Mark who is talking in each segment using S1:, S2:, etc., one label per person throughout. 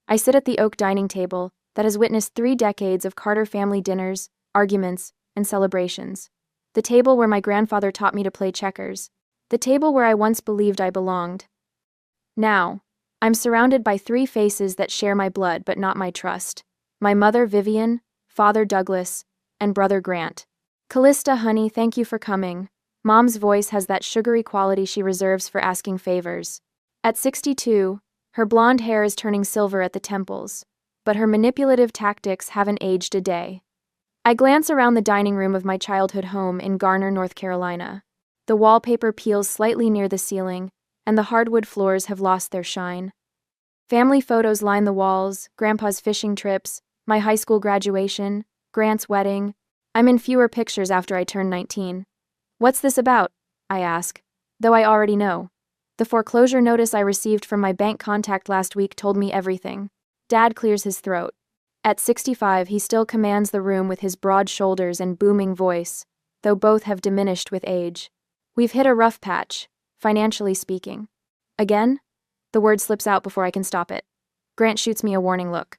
S1: I sit at the oak dining table that has witnessed 3 decades of Carter family dinners, arguments, and celebrations. The table where my grandfather taught me to play checkers. The table where I once believed I belonged. Now, I'm surrounded by 3 faces that share my blood but not my trust. My mother, Vivian, father, Douglas, and brother, Grant. Callista, honey, thank you for coming. Mom's voice has that sugary quality she reserves for asking favors. At 62, her blonde hair is turning silver at the temples, but her manipulative tactics haven't aged a day. I glance around the dining room of my childhood home in Garner, North Carolina. The wallpaper peels slightly near the ceiling, and the hardwood floors have lost their shine. Family photos line the walls, Grandpa's fishing trips, my high school graduation, Grant's wedding. I'm in fewer pictures after I turn 19. What's this about? I ask, though I already know. The foreclosure notice I received from my bank contact last week told me everything. Dad clears his throat. At 65, he still commands the room with his broad shoulders and booming voice, though both have diminished with age. We've hit a rough patch, financially speaking. Again? The word slips out before I can stop it. Grant shoots me a warning look.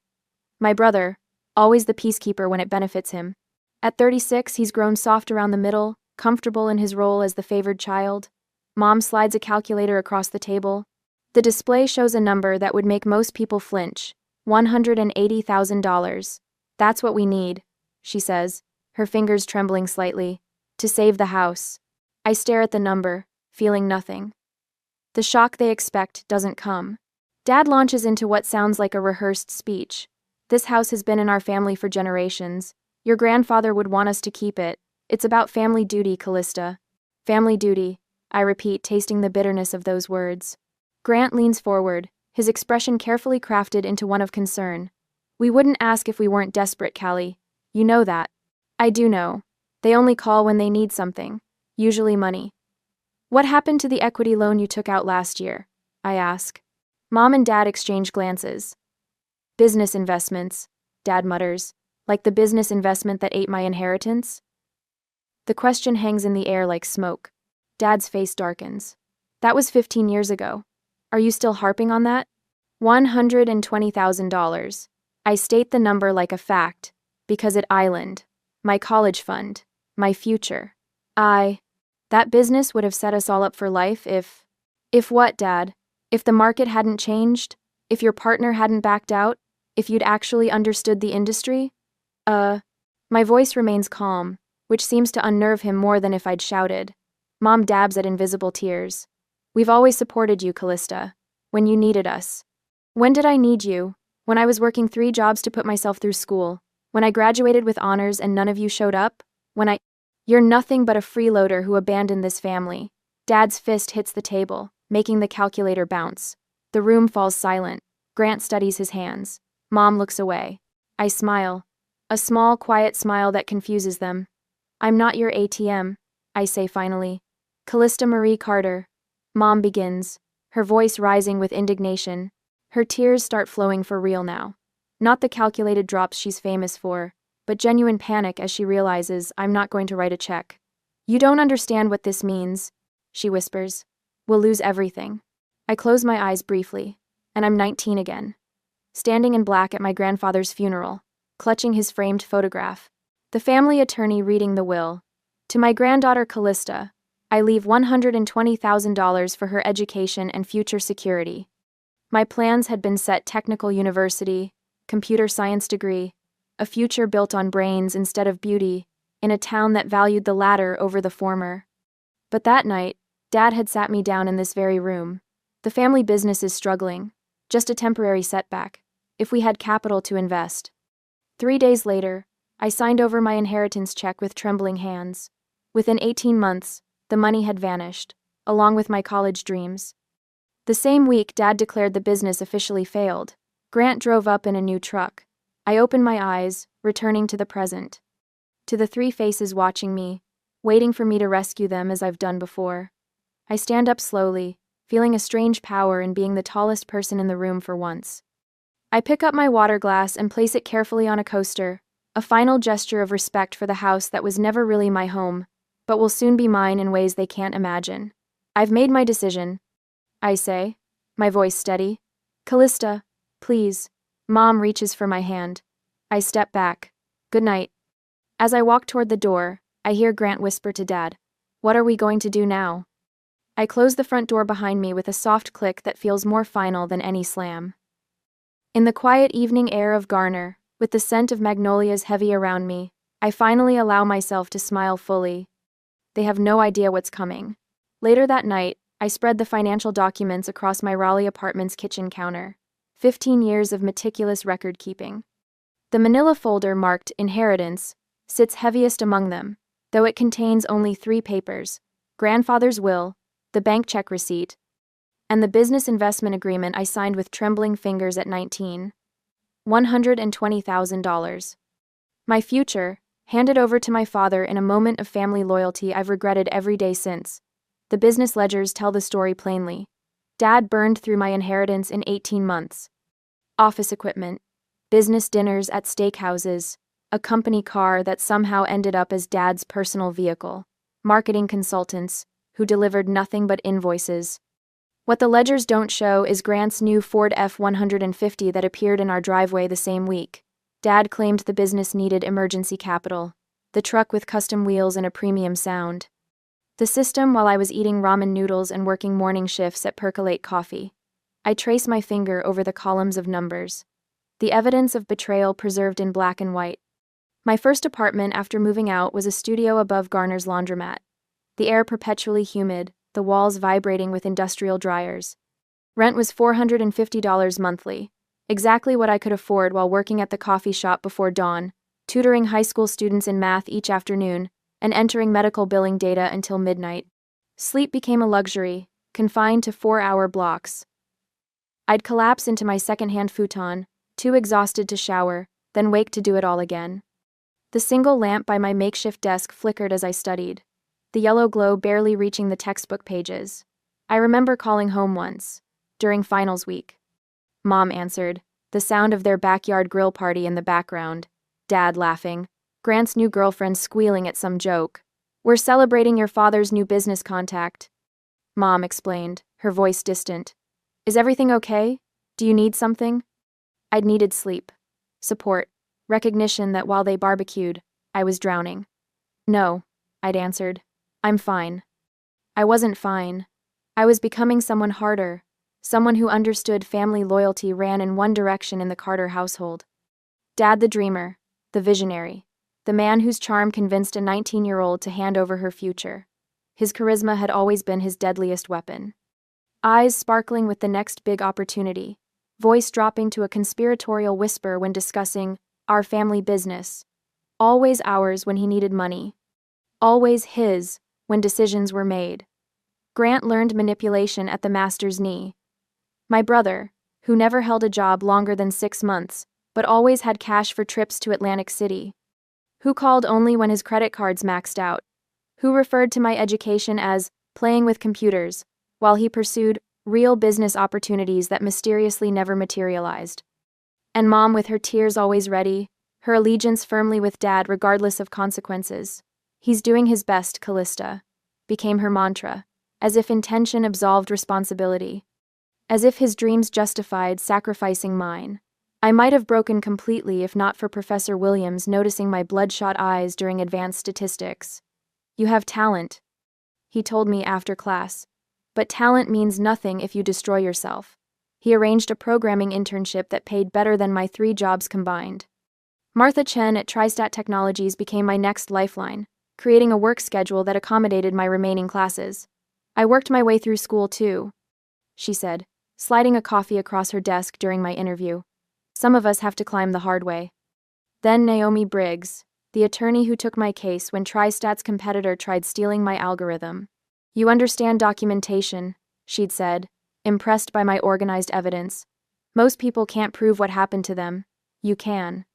S1: My brother, always the peacekeeper when it benefits him. At 36, he's grown soft around the middle, comfortable in his role as the favored child. Mom slides a calculator across the table. The display shows a number that would make most people flinch. $180,000. That's what we need, she says, her fingers trembling slightly, to save the house. I stare at the number, feeling nothing. The shock they expect doesn't come. Dad launches into what sounds like a rehearsed speech. This house has been in our family for generations. Your grandfather would want us to keep it. It's about family duty, Callista. Family duty, I repeat, tasting the bitterness of those words. Grant leans forward, his expression carefully crafted into one of concern. We wouldn't ask if we weren't desperate, Callie. You know that. I do know. They only call when they need something. Usually money. What happened to the equity loan you took out last year? I ask. Mom and Dad exchange glances. Business investments, Dad mutters, like the business investment that ate my inheritance. The question hangs in the air like smoke. Dad's face darkens. That was 15 years ago. Are you still harping on that? $120,000. I state the number like a fact, because it island, my college fund, my future. That business would have set us all up for life if what, Dad? If the market hadn't changed? If your partner hadn't backed out? If you'd actually understood the industry? My voice remains calm, which seems to unnerve him more than if I'd shouted. Mom dabs at invisible tears. We've always supported you, Callista. When you needed us. When did I need you? When I was working 3 jobs to put myself through school. When I graduated with honors and none of you showed up? You're nothing but a freeloader who abandoned this family. Dad's fist hits the table, making the calculator bounce. The room falls silent. Grant studies his hands. Mom looks away. I smile. A small, quiet smile that confuses them. I'm not your ATM, I say finally. Callista Marie Carter. Mom begins, her voice rising with indignation. Her tears start flowing for real now. Not the calculated drops she's famous for, but genuine panic as she realizes I'm not going to write a check. You don't understand what this means, she whispers. We'll lose everything. I close my eyes briefly, and I'm 19 again. Standing in black at my grandfather's funeral, clutching his framed photograph. The family attorney reading the will. To my granddaughter Callista, I leave $120,000 for her education and future security. My plans had been set: technical university, computer science degree, a future built on brains instead of beauty, in a town that valued the latter over the former. But that night, Dad had sat me down in this very room. The family business is struggling, just a temporary setback, if we had capital to invest. 3 days later, I signed over my inheritance check with trembling hands. Within 18 months, the money had vanished, along with my college dreams. The same week, Dad declared the business officially failed. Grant drove up in a new truck. I opened my eyes, returning to the present. To the 3 faces watching me, waiting for me to rescue them as I've done before. I stand up slowly, feeling a strange power in being the tallest person in the room for once. I pick up my water glass and place it carefully on a coaster, a final gesture of respect for the house that was never really my home, but will soon be mine in ways they can't imagine. I've made my decision, I say, my voice steady. Callista, please, Mom reaches for my hand. I step back. Good night. As I walk toward the door, I hear Grant whisper to Dad, "What are we going to do now?" I close the front door behind me with a soft click that feels more final than any slam. In the quiet evening air of Garner, with the scent of magnolias heavy around me, I finally allow myself to smile fully. They have no idea what's coming. Later that night, I spread the financial documents across my Raleigh apartment's kitchen counter. 15 years of meticulous record-keeping. The manila folder marked Inheritance sits heaviest among them, though it contains only 3 papers: grandfather's will, the bank check receipt, and the business investment agreement I signed with trembling fingers at 19. $120,000. My future, handed over to my father in a moment of family loyalty I've regretted every day since. The business ledgers tell the story plainly. Dad burned through my inheritance in 18 months. Office equipment, business dinners at steakhouses, a company car that somehow ended up as Dad's personal vehicle, marketing consultants who delivered nothing but invoices. What the ledgers don't show is Grant's new Ford F-150 that appeared in our driveway the same week. Dad claimed the business needed emergency capital, the truck with custom wheels and a premium sound. The system while I was eating ramen noodles and working morning shifts at Percolate Coffee. I trace my finger over the columns of numbers. The evidence of betrayal preserved in black and white. My first apartment after moving out was a studio above Garner's laundromat. The air perpetually humid, the walls vibrating with industrial dryers. Rent was $450 monthly, exactly what I could afford while working at the coffee shop before dawn, tutoring high school students in math each afternoon, and entering medical billing data until midnight. Sleep became a luxury, confined to 4-hour blocks. I'd collapse into my second-hand futon, too exhausted to shower, then wake to do it all again. The single lamp by my makeshift desk flickered as I studied, the yellow glow barely reaching the textbook pages. I remember calling home once, during finals week. Mom answered, the sound of their backyard grill party in the background, Dad laughing, Grant's new girlfriend squealing at some joke. "We're celebrating your father's new business contact," Mom explained, her voice distant. "Is everything okay? Do you need something?" I'd needed sleep, support, recognition that while they barbecued, I was drowning. "No," I'd answered. "I'm fine." I wasn't fine. I was becoming someone harder, someone who understood family loyalty ran in one direction in the Carter household. Dad the dreamer, the visionary, the man whose charm convinced a 19-year-old to hand over her future. His charisma had always been his deadliest weapon. Eyes sparkling with the next big opportunity, voice dropping to a conspiratorial whisper when discussing our family business. Always ours when he needed money. Always his when decisions were made. Grant learned manipulation at the master's knee. My brother, who never held a job longer than 6 months, but always had cash for trips to Atlantic City. Who called only when his credit cards maxed out. Who referred to my education as playing with computers, while he pursued real business opportunities that mysteriously never materialized. And Mom with her tears always ready, her allegiance firmly with Dad regardless of consequences. "He's doing his best, Callista," became her mantra, as if intention absolved responsibility. As if his dreams justified sacrificing mine. I might have broken completely if not for Professor Williams noticing my bloodshot eyes during advanced statistics. "You have talent," he told me after class, "but talent means nothing if you destroy yourself." He arranged a programming internship that paid better than my 3 jobs combined. Martha Chen at TriStat Technologies became my next lifeline, creating a work schedule that accommodated my remaining classes. "I worked my way through school too," she said, sliding a coffee across her desk during my interview. "Some of us have to climb the hard way." Then Naomi Briggs, the attorney who took my case when TriStat's competitor tried stealing my algorithm. "You understand documentation," she'd said, impressed by my organized evidence. "Most people can't prove what happened to them. You can."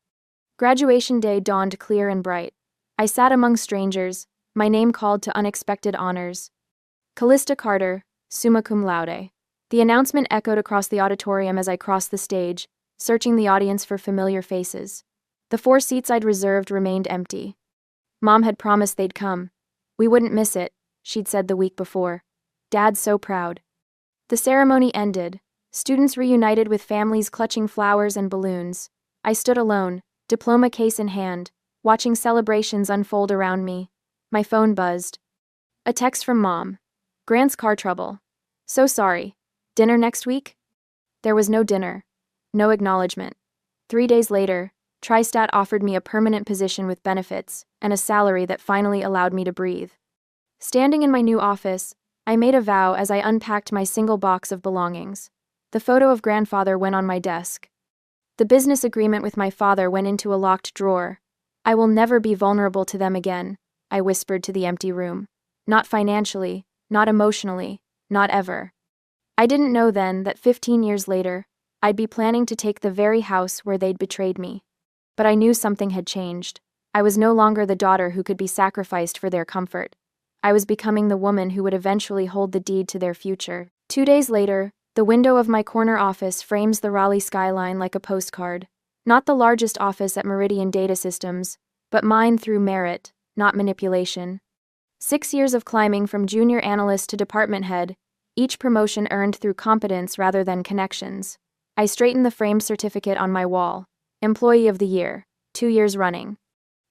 S1: Graduation day dawned clear and bright. I sat among strangers, my name called to unexpected honors. Callista Carter, summa cum laude. The announcement echoed across the auditorium as I crossed the stage, searching the audience for familiar faces. The 4 seats I'd reserved remained empty. Mom had promised they'd come. We wouldn't miss it, she'd said the week before. Dad's so proud. The ceremony ended, Students reunited with families clutching flowers and balloons. I stood alone, diploma case in hand, watching celebrations unfold around me. My phone buzzed. A text from Mom. Grant's car trouble. So sorry. Dinner next week? There was no dinner. No acknowledgement. 3 days later, TriStat offered me a permanent position with benefits and a salary that finally allowed me to breathe. Standing in my new office, I made a vow as I unpacked my single box of belongings. The photo of grandfather went on my desk. The business agreement with my father went into a locked drawer. I will never be vulnerable to them again, I whispered to the empty room. Not financially, not emotionally, not ever. I didn't know then that 15 years later, I'd be planning to take the very house where they'd betrayed me. But I knew something had changed. I was no longer the daughter who could be sacrificed for their comfort. I was becoming the woman who would eventually hold the deed to their future. 2 days later, the window of my corner office frames the Raleigh skyline like a postcard. Not the largest office at Meridian Data Systems, but mine through merit, not manipulation. 6 years of climbing from junior analyst to department head, each promotion earned through competence rather than connections. I straightened the framed certificate on my wall. Employee of the Year, 2 years running.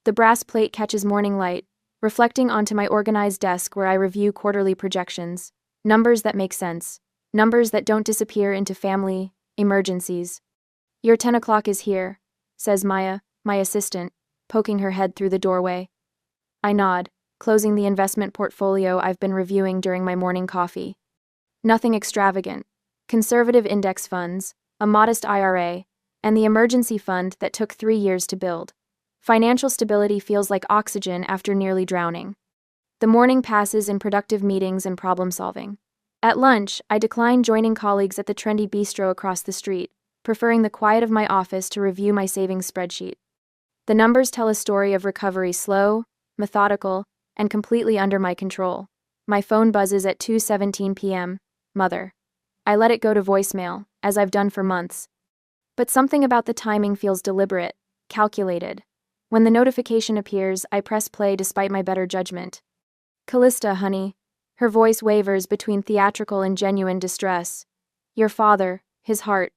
S1: The brass plate catches morning light, reflecting onto my organized desk where I review quarterly projections. Numbers that make sense. Numbers that don't disappear into family emergencies. Your 10 o'clock is here, says Maya, my assistant, poking her head through the doorway. I nod, closing the investment portfolio I've been reviewing during my morning coffee. Nothing extravagant. Conservative index funds, a modest IRA, and the emergency fund that took 3 years to build. Financial stability feels like oxygen after nearly drowning. The morning passes in productive meetings and problem solving. At lunch, I decline joining colleagues at the trendy bistro across the street, preferring the quiet of my office to review my savings spreadsheet. The numbers tell a story of recovery slow, methodical, and completely under my control. My phone buzzes at 2:17 p.m. Mother. I let it go to voicemail, as I've done for months. But something about the timing feels deliberate, calculated. When the notification appears, I press play despite my better judgment. Callista, honey. Her voice wavers between theatrical and genuine distress. Your father, his heart.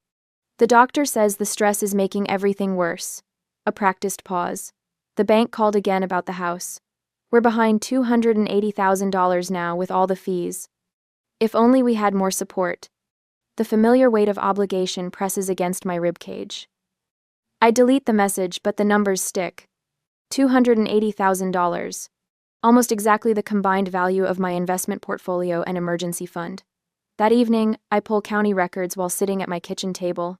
S1: The doctor says the stress is making everything worse. A practiced pause. The bank called again about the house. We're behind $280,000 now with all the fees. If only we had more support. The familiar weight of obligation presses against my ribcage. I delete the message, but the numbers stick. $280,000. Almost exactly the combined value of my investment portfolio and emergency fund. That evening, I pull county records while sitting at my kitchen table.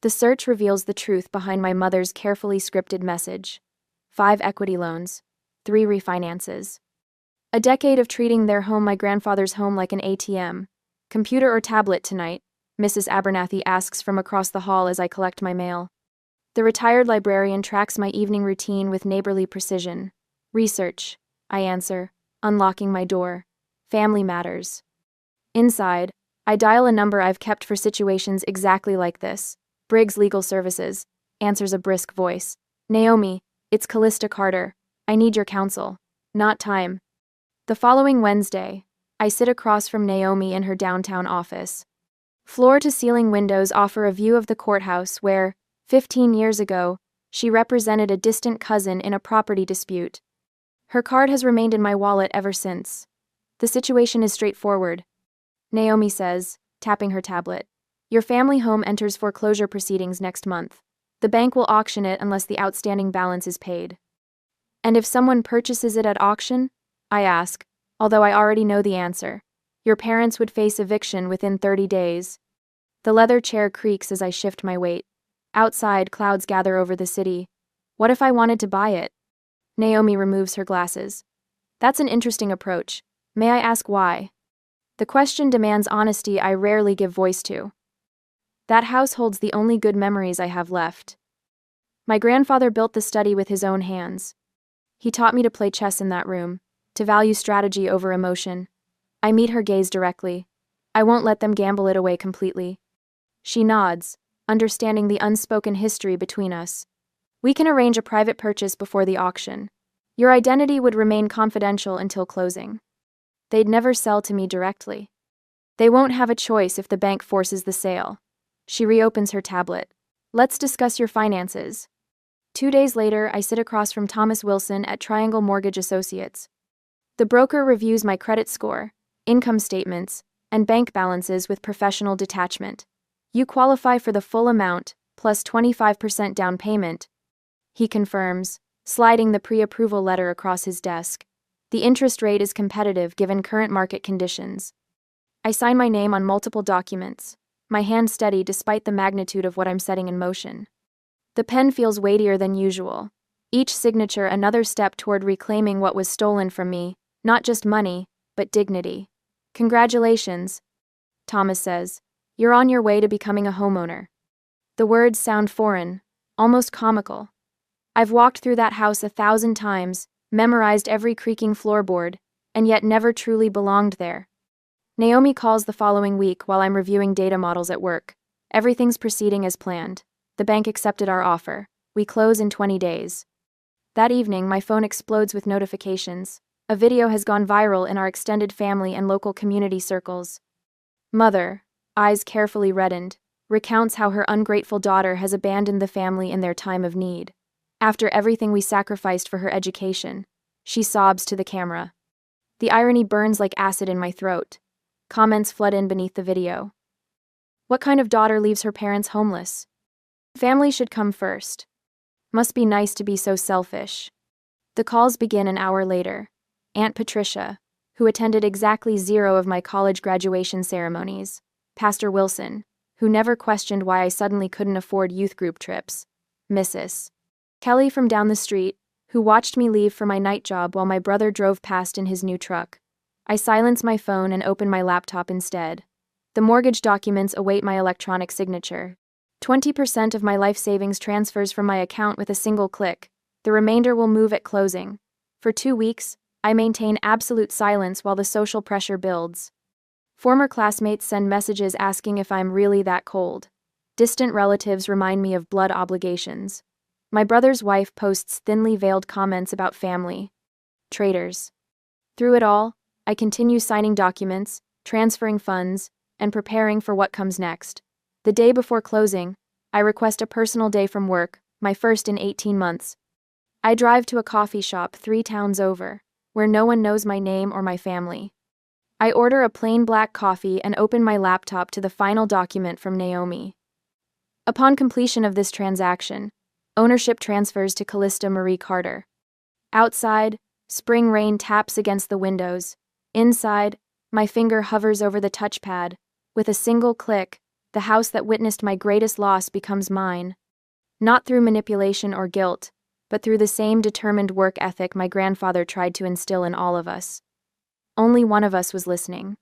S1: The search reveals the truth behind my mother's carefully scripted message. 5 equity loans. 3 refinances. A decade of treating their home, my grandfather's home, like an ATM. Computer or tablet tonight? Mrs. Abernathy asks from across the hall as I collect my mail. The retired librarian tracks my evening routine with neighborly precision. Research, I answer, unlocking my door. Family matters. Inside, I dial a number I've kept for situations exactly like this. Briggs Legal Services, answers a brisk voice. Naomi, it's Callista Carter. I need your counsel. Not time. The following Wednesday, I sit across from Naomi in her downtown office. Floor-to-ceiling windows offer a view of the courthouse where, 15 years ago, she represented a distant cousin in a property dispute. Her card has remained in my wallet ever since. The situation is straightforward. Naomi says, tapping her tablet. Your family home enters foreclosure proceedings next month. The bank will auction it unless the outstanding balance is paid. And if someone purchases it at auction? I ask, although I already know the answer. Your parents would face eviction within 30 days. The leather chair creaks as I shift my weight. Outside, clouds gather over the city. What if I wanted to buy it? Naomi removes her glasses. That's an interesting approach. May I ask why? The question demands honesty I rarely give voice to. That house holds the only good memories I have left. My grandfather built the study with his own hands. He taught me to play chess in that room, to value strategy over emotion. I meet her gaze directly. I won't let them gamble it away completely. She nods, understanding the unspoken history between us. We can arrange a private purchase before the auction. Your identity would remain confidential until closing. They'd never sell to me directly. They won't have a choice if the bank forces the sale. She reopens her tablet. Let's discuss your finances. 2 days later, I sit across from Thomas Wilson at Triangle Mortgage Associates. The broker reviews my credit score, income statements, and bank balances with professional detachment. You qualify for the full amount, plus 25% down payment, he confirms, sliding the pre-approval letter across his desk. The interest rate is competitive given current market conditions. I sign my name on multiple documents, my hand steady despite the magnitude of what I'm setting in motion. The pen feels weightier than usual, each signature another step toward reclaiming what was stolen from me, not just money, but dignity. Congratulations, Thomas says. You're on your way to becoming a homeowner. The words sound foreign, almost comical. I've walked through that house 1,000 times, memorized every creaking floorboard, and yet never truly belonged there. Naomi calls the following week while I'm reviewing data models at work. Everything's proceeding as planned. The bank accepted our offer. We close in 20 days. That evening, my phone explodes with notifications. A video has gone viral in our extended family and local community circles. Mother, eyes carefully reddened, recounts how her ungrateful daughter has abandoned the family in their time of need. After everything we sacrificed for her education, she sobs to the camera. The irony burns like acid in my throat. Comments flood in beneath the video. What kind of daughter leaves her parents homeless? Family should come first. Must be nice to be so selfish. The calls begin an hour later. Aunt Patricia, who attended exactly 0 of my college graduation ceremonies. Pastor Wilson, who never questioned why I suddenly couldn't afford youth group trips. Mrs. Kelly from down the street, who watched me leave for my night job while my brother drove past in his new truck. I silence my phone and open my laptop instead. The mortgage documents await my electronic signature. 20% of my life savings transfers from my account with a single click. The remainder will move at closing. For 2 weeks, I maintain absolute silence while the social pressure builds. Former classmates send messages asking if I'm really that cold. Distant relatives remind me of blood obligations. My brother's wife posts thinly veiled comments about family. Traitors. Through it all, I continue signing documents, transferring funds, and preparing for what comes next. The day before closing, I request a personal day from work, my first in 18 months. I drive to a coffee shop 3 towns over, where no one knows my name or my family. I order a plain black coffee and open my laptop to the final document from Naomi. Upon completion of this transaction, ownership transfers to Callista Marie Carter. Outside, spring rain taps against the windows. Inside, my finger hovers over the touchpad. With a single click, the house that witnessed my greatest loss becomes mine. Not through manipulation or guilt, but through the same determined work ethic my grandfather tried to instill in all of us. Only one of us was listening.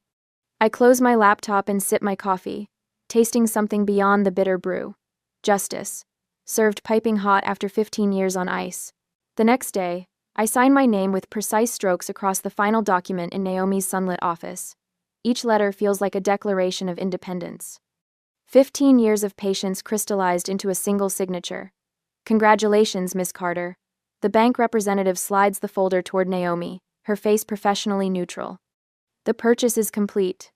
S1: I close my laptop and sip my coffee, tasting something beyond the bitter brew. Justice, served piping hot after 15 years on ice. The next day, I sign my name with precise strokes across the final document in Naomi's sunlit office. Each letter feels like a declaration of independence. 15 years of patience crystallized into a single signature. Congratulations, Miss Carter. The bank representative slides the folder toward Naomi, her face professionally neutral. The purchase is complete.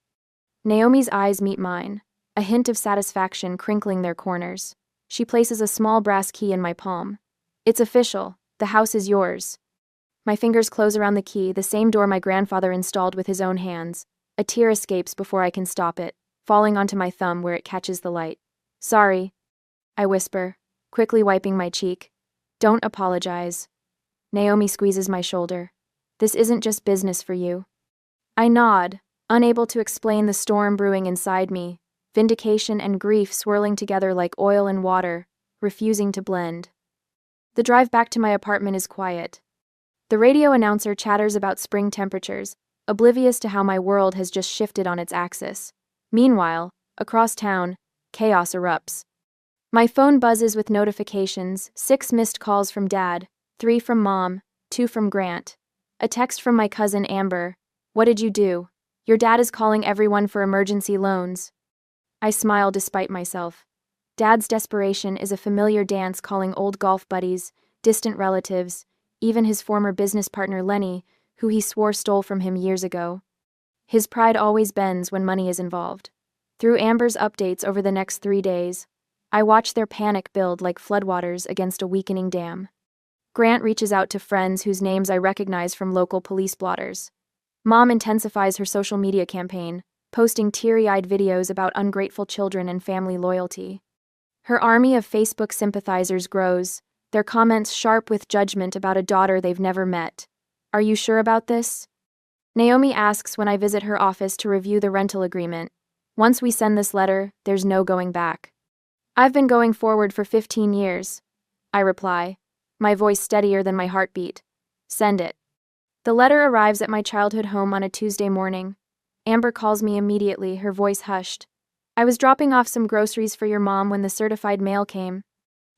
S1: Naomi's eyes meet mine, a hint of satisfaction crinkling their corners. She places a small brass key in my palm. It's official. The house is yours. My fingers close around the key, the same door my grandfather installed with his own hands. A tear escapes before I can stop it, falling onto my thumb where it catches the light. Sorry, I whisper, quickly wiping my cheek. Don't apologize. Naomi squeezes my shoulder. This isn't just business for you. I nod, unable to explain the storm brewing inside me, vindication and grief swirling together like oil and water, refusing to blend. The drive back to my apartment is quiet. The radio announcer chatters about spring temperatures, oblivious to how my world has just shifted on its axis. Meanwhile, across town, chaos erupts. My phone buzzes with notifications, 6 missed calls from Dad, 3 from Mom, 2 from Grant. A text from my cousin Amber. What did you do? Your dad is calling everyone for emergency loans. I smile despite myself. Dad's desperation is a familiar dance calling old golf buddies, distant relatives, even his former business partner Lenny, who he swore stole from him years ago. His pride always bends when money is involved. Through Amber's updates over the next 3 days, I watch their panic build like floodwaters against a weakening dam. Grant reaches out to friends whose names I recognize from local police blotters. Mom intensifies her social media campaign, posting teary-eyed videos about ungrateful children and family loyalty. Her army of Facebook sympathizers grows, their comments sharp with judgment about a daughter they've never met. Are you sure about this? Naomi asks when I visit her office to review the rental agreement. Once we send this letter, there's no going back. I've been going forward for 15 years. I reply, my voice steadier than my heartbeat. Send it. The letter arrives at my childhood home on a Tuesday morning. Amber calls me immediately, her voice hushed. I was dropping off some groceries for your mom when the certified mail came.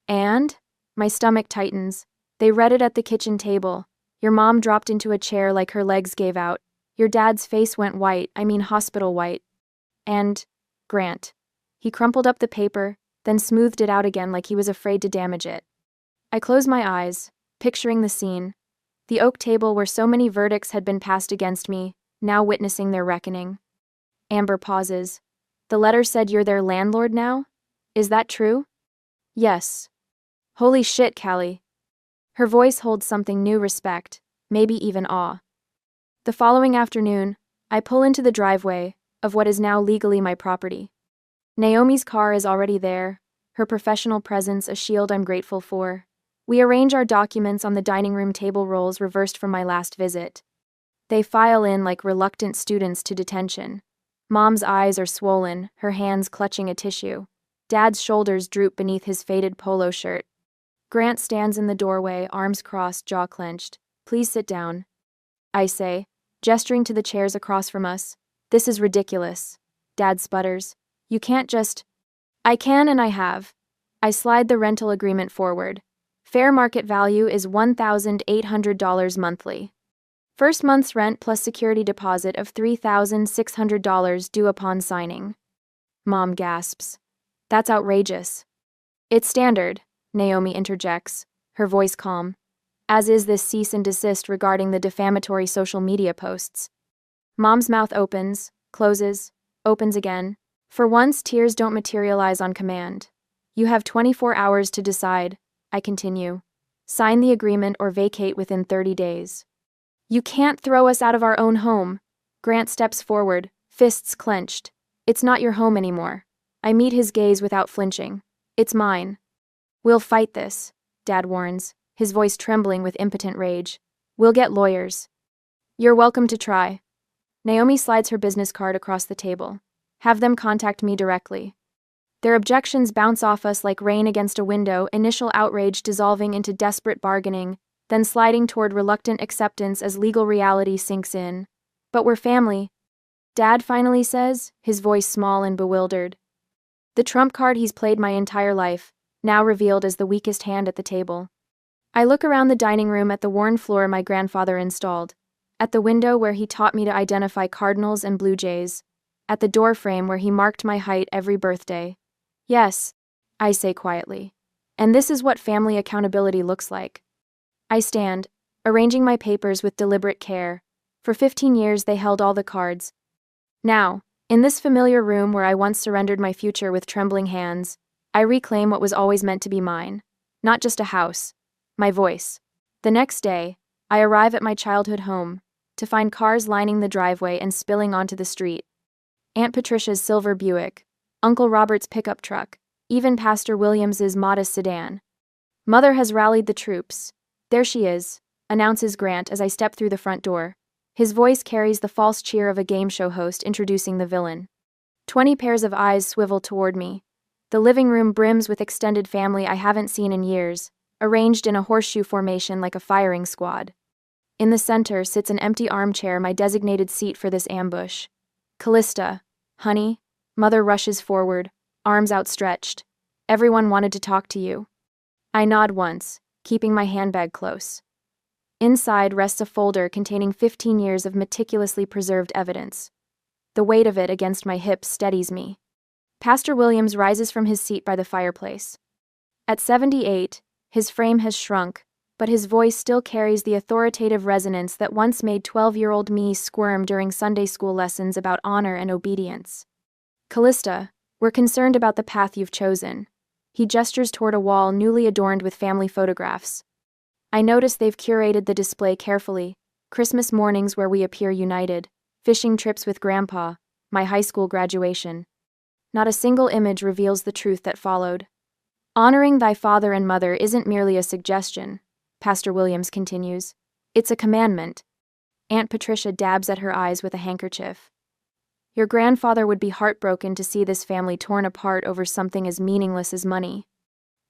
S1: And? My stomach tightens. They read it at the kitchen table. Your mom dropped into a chair like her legs gave out. Your dad's face went white, hospital white. And Grant. He crumpled up the paper, then smoothed it out again like he was afraid to damage it. I close my eyes, picturing the scene. The oak table where so many verdicts had been passed against me, now witnessing their reckoning. Amber pauses. The letter said you're their landlord now? Is that true? Yes. Holy shit, Callie. Her voice holds something new: respect, maybe even awe. The following afternoon, I pull into the driveway of what is now legally my property. Naomi's car is already there, her professional presence a shield I'm grateful for. We arrange our documents on the dining room table rolls reversed from my last visit. They file in like reluctant students to detention. Mom's eyes are swollen, her hands clutching a tissue. Dad's shoulders droop beneath his faded polo shirt. Grant stands in the doorway, arms crossed, jaw clenched. Please sit down, I say, gesturing to the chairs across from us. This is ridiculous. Dad sputters. You can't just... I can and I have. I slide the rental agreement forward. Fair market value is $1,800 monthly. First month's rent plus security deposit of $3,600 due upon signing. Mom gasps. That's outrageous. It's standard, Naomi interjects, her voice calm, as is this cease and desist regarding the defamatory social media posts. Mom's mouth opens, closes, opens again. For once, tears don't materialize on command. You have 24 hours to decide, I continue. Sign the agreement or vacate within 30 days. You can't throw us out of our own home. Grant steps forward, fists clenched. It's not your home anymore. I meet his gaze without flinching. It's mine. We'll fight this, Dad warns, his voice trembling with impotent rage. We'll get lawyers. You're welcome to try. Naomi slides her business card across the table. Have them contact me directly. Their objections bounce off us like rain against a window, initial outrage dissolving into desperate bargaining, then sliding toward reluctant acceptance as legal reality sinks in. But we're family, Dad finally says, his voice small and bewildered. The trump card he's played my entire life, now revealed as the weakest hand at the table. I look around the dining room at the worn floor my grandfather installed, at the window where he taught me to identify cardinals and blue jays, at the doorframe where he marked my height every birthday. Yes, I say quietly. And this is what family accountability looks like. I stand, arranging my papers with deliberate care. For 15 years they held all the cards. Now, in this familiar room where I once surrendered my future with trembling hands, I reclaim what was always meant to be mine. Not just a house. My voice. The next day, I arrive at my childhood home, to find cars lining the driveway and spilling onto the street. Aunt Patricia's silver Buick, Uncle Robert's pickup truck, even Pastor Williams's modest sedan. Mother has rallied the troops. There she is, announces Grant as I step through the front door. His voice carries the false cheer of a game show host introducing the villain. 20 pairs of eyes swivel toward me. The living room brims with extended family I haven't seen in years, arranged in a horseshoe formation like a firing squad. In the center sits an empty armchair, my designated seat for this ambush. Callista, honey, Mother rushes forward, arms outstretched. Everyone wanted to talk to you. I nod once, keeping my handbag close. Inside rests a folder containing 15 years of meticulously preserved evidence. The weight of it against my hips steadies me. Pastor Williams rises from his seat by the fireplace. At 78, his frame has shrunk, but his voice still carries the authoritative resonance that once made 12-year-old me squirm during Sunday school lessons about honor and obedience. "Callista, we're concerned about the path you've chosen." He gestures toward a wall newly adorned with family photographs. I notice they've curated the display carefully: Christmas mornings where we appear united, fishing trips with Grandpa, my high school graduation. Not a single image reveals the truth that followed. "Honoring thy father and mother isn't merely a suggestion," Pastor Williams continues. "It's a commandment." Aunt Patricia dabs at her eyes with a handkerchief. "Your grandfather would be heartbroken to see this family torn apart over something as meaningless as money."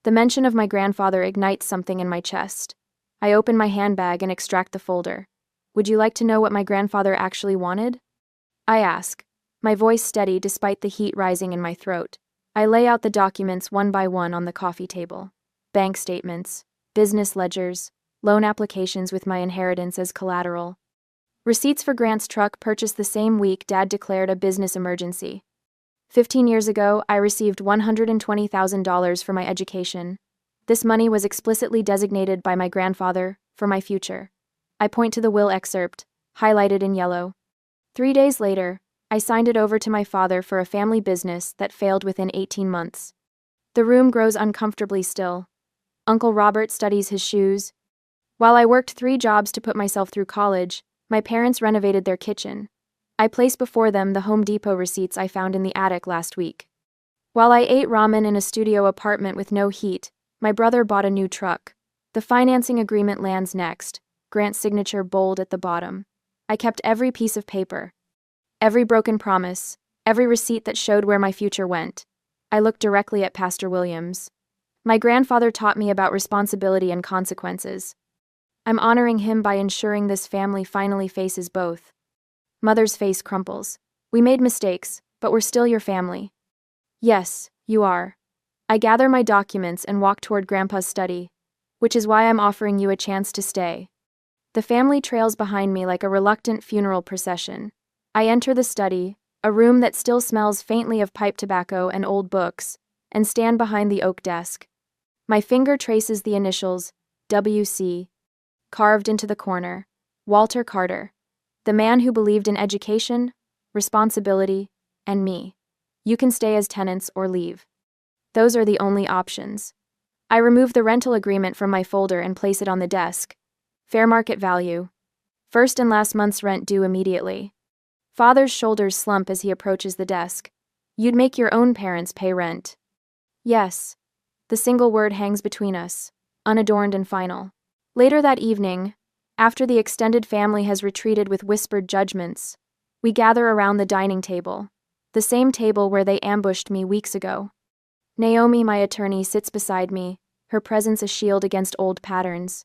S1: The mention of my grandfather ignites something in my chest. I open my handbag and extract the folder. "Would you like to know what my grandfather actually wanted?" I ask, my voice steady despite the heat rising in my throat. I lay out the documents one by one on the coffee table. Bank statements, business ledgers, loan applications with my inheritance as collateral. Receipts for Grant's truck purchased the same week Dad declared a business emergency. 15 years ago, I received $120,000 for my education. This money was explicitly designated by my grandfather for my future. I point to the will excerpt, highlighted in yellow. 3 days later, I signed it over to my father for a family business that failed within 18 months. The room grows uncomfortably still. Uncle Robert studies his shoes. While I worked 3 jobs to put myself through college, my parents renovated their kitchen. I place before them the Home Depot receipts I found in the attic last week. While I ate ramen in a studio apartment with no heat, my brother bought a new truck. The financing agreement lands next, Grant's signature bold at the bottom. I kept every piece of paper. Every broken promise, every receipt that showed where my future went. I looked directly at Pastor Williams. My grandfather taught me about responsibility and consequences. I'm honoring him by ensuring this family finally faces both. Mother's face crumples. "We made mistakes, but we're still your family." "Yes, you are." I gather my documents and walk toward Grandpa's study, which is why I'm offering you a chance to stay. The family trails behind me like a reluctant funeral procession. I enter the study, a room that still smells faintly of pipe tobacco and old books, and stand behind the oak desk. My finger traces the initials, W.C., carved into the corner. Walter Carter, the man who believed in education, responsibility, and me. You can stay as tenants or leave. Those are the only options. I remove the rental agreement from my folder and place it on the desk. Fair market value. First and last month's rent due immediately. Father's shoulders slump as he approaches the desk. "You'd make your own parents pay rent." "Yes." The single word hangs between us, unadorned and final. Later that evening, after the extended family has retreated with whispered judgments, we gather around the dining table, the same table where they ambushed me weeks ago. Naomi, my attorney, sits beside me, her presence a shield against old patterns.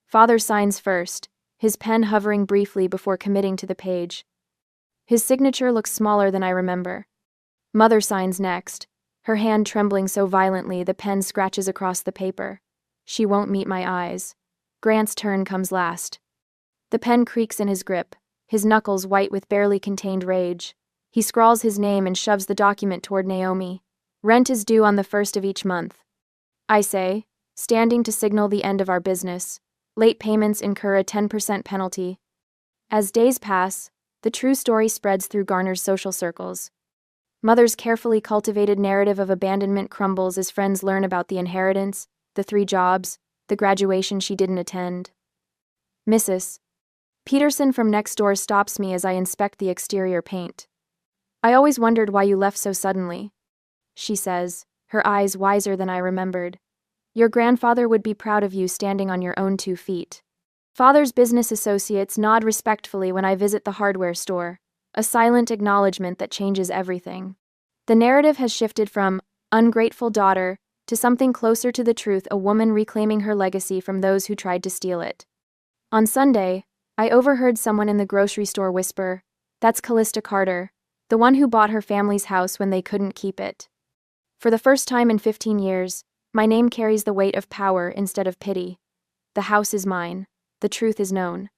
S1: Father signs first, his pen hovering briefly before committing to the page. His signature looks smaller than I remember. Mother signs next, her hand trembling so violently the pen scratches across the paper. She won't meet my eyes. Grant's turn comes last. The pen creaks in his grip, his knuckles white with barely contained rage. He scrawls his name and shoves the document toward Naomi. "Rent is due on the 1st of each month." I say, standing to signal the end of our business. "Late payments incur a 10% penalty." As days pass, the true story spreads through Garner's social circles. Mother's carefully cultivated narrative of abandonment crumbles as friends learn about the inheritance, the 3 jobs, the graduation she didn't attend. "Mrs. Peterson from next door stops me as I inspect the exterior paint. "I always wondered why you left so suddenly," she says, her eyes wiser than I remembered. "Your grandfather would be proud of you standing on your own 2 feet." Father's business associates nod respectfully when I visit the hardware store, a silent acknowledgement that changes everything. The narrative has shifted from ungrateful daughter to something closer to the truth: a woman reclaiming her legacy from those who tried to steal it. On Sunday, I overheard someone in the grocery store whisper, "That's Callista Carter, the one who bought her family's house when they couldn't keep it." For the first time in 15 years, my name carries the weight of power instead of pity. The house is mine. The truth is known.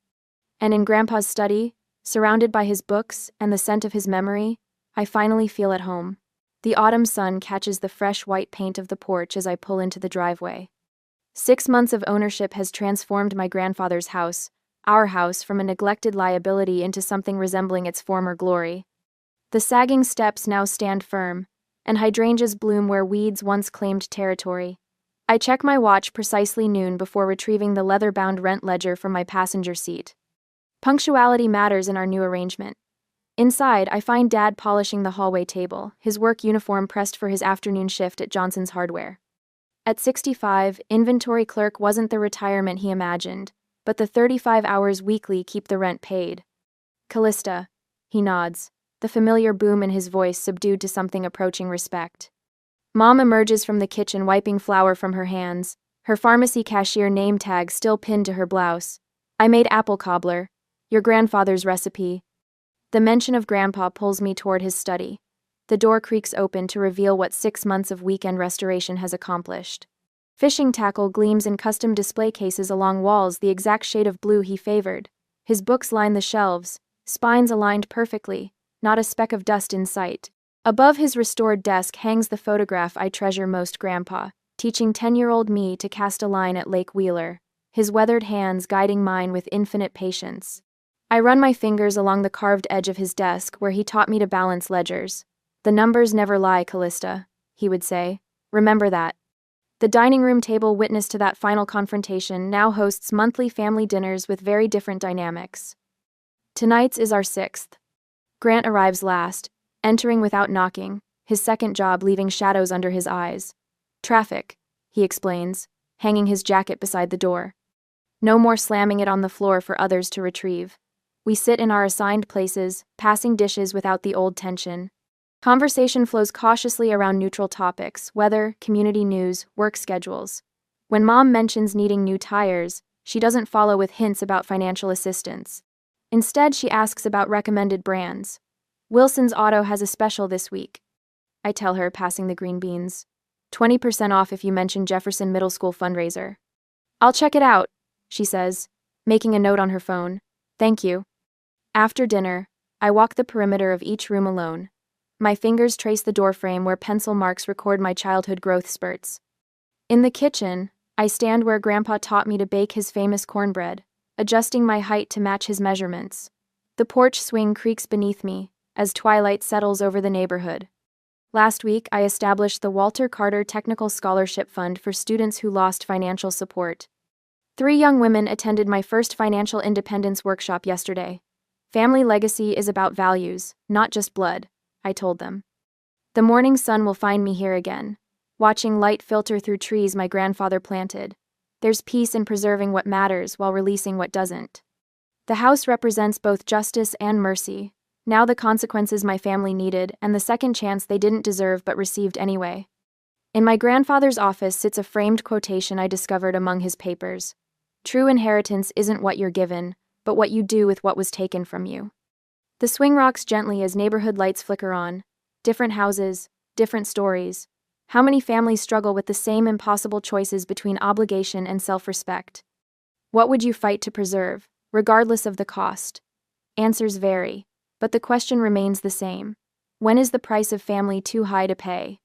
S1: And in Grandpa's study, surrounded by his books and the scent of his memory, I finally feel at home. The autumn sun catches the fresh white paint of the porch as I pull into the driveway. 6 months of ownership has transformed my grandfather's house, our house, from a neglected liability into something resembling its former glory. The sagging steps now stand firm, and hydrangeas bloom where weeds once claimed territory. I check my watch precisely noon before retrieving the leather-bound rent ledger from my passenger seat. Punctuality matters in our new arrangement. Inside, I find Dad polishing the hallway table, his work uniform pressed for his afternoon shift at Johnson's Hardware. At 65, inventory clerk wasn't the retirement he imagined, but the 35 hours weekly keep the rent paid. Callista, he nods, the familiar boom in his voice subdued to something approaching respect. Mom emerges from the kitchen wiping flour from her hands, her pharmacy cashier name tag still pinned to her blouse. I made apple cobbler, your grandfather's recipe. The mention of Grandpa pulls me toward his study. The door creaks open to reveal what 6 months of weekend restoration has accomplished. Fishing tackle gleams in custom display cases along walls the exact shade of blue he favored. His books line the shelves, spines aligned perfectly, not a speck of dust in sight. Above his restored desk hangs the photograph I treasure most, Grandpa, teaching 10-year-old me to cast a line at Lake Wheeler, his weathered hands guiding mine with infinite patience. I run my fingers along the carved edge of his desk where he taught me to balance ledgers. The numbers never lie, Callista, he would say. Remember that. The dining room table witness to that final confrontation now hosts monthly family dinners with very different dynamics. Tonight's is our 6th. Grant arrives last, entering without knocking, his second job leaving shadows under his eyes. Traffic, he explains, hanging his jacket beside the door. No more slamming it on the floor for others to retrieve. We sit in our assigned places, passing dishes without the old tension. Conversation flows cautiously around neutral topics, weather, community news, work schedules. When Mom mentions needing new tires, she doesn't follow with hints about financial assistance. Instead, she asks about recommended brands. Wilson's Auto has a special this week, I tell her, passing the green beans. 20% off if you mention Jefferson Middle School fundraiser. I'll check it out, she says, making a note on her phone. Thank you. After dinner, I walk the perimeter of each room alone. My fingers trace the doorframe where pencil marks record my childhood growth spurts. In the kitchen, I stand where Grandpa taught me to bake his famous cornbread, adjusting my height to match his measurements. The porch swing creaks beneath me as twilight settles over the neighborhood. Last week, I established the Walter Carter Technical Scholarship Fund for students who lost financial support. 3 young women attended my first financial independence workshop yesterday. Family legacy is about values, not just blood, I told them. The morning sun will find me here again, watching light filter through trees my grandfather planted. There's peace in preserving what matters while releasing what doesn't. The house represents both justice and mercy, now the consequences my family needed and the second chance they didn't deserve but received anyway. In my grandfather's office sits a framed quotation I discovered among his papers. True inheritance isn't what you're given, but what you do with what was taken from you. The swing rocks gently as neighborhood lights flicker on. Different houses, different stories. How many families struggle with the same impossible choices between obligation and self-respect? What would you fight to preserve, regardless of the cost? Answers vary, but the question remains the same. When is the price of family too high to pay?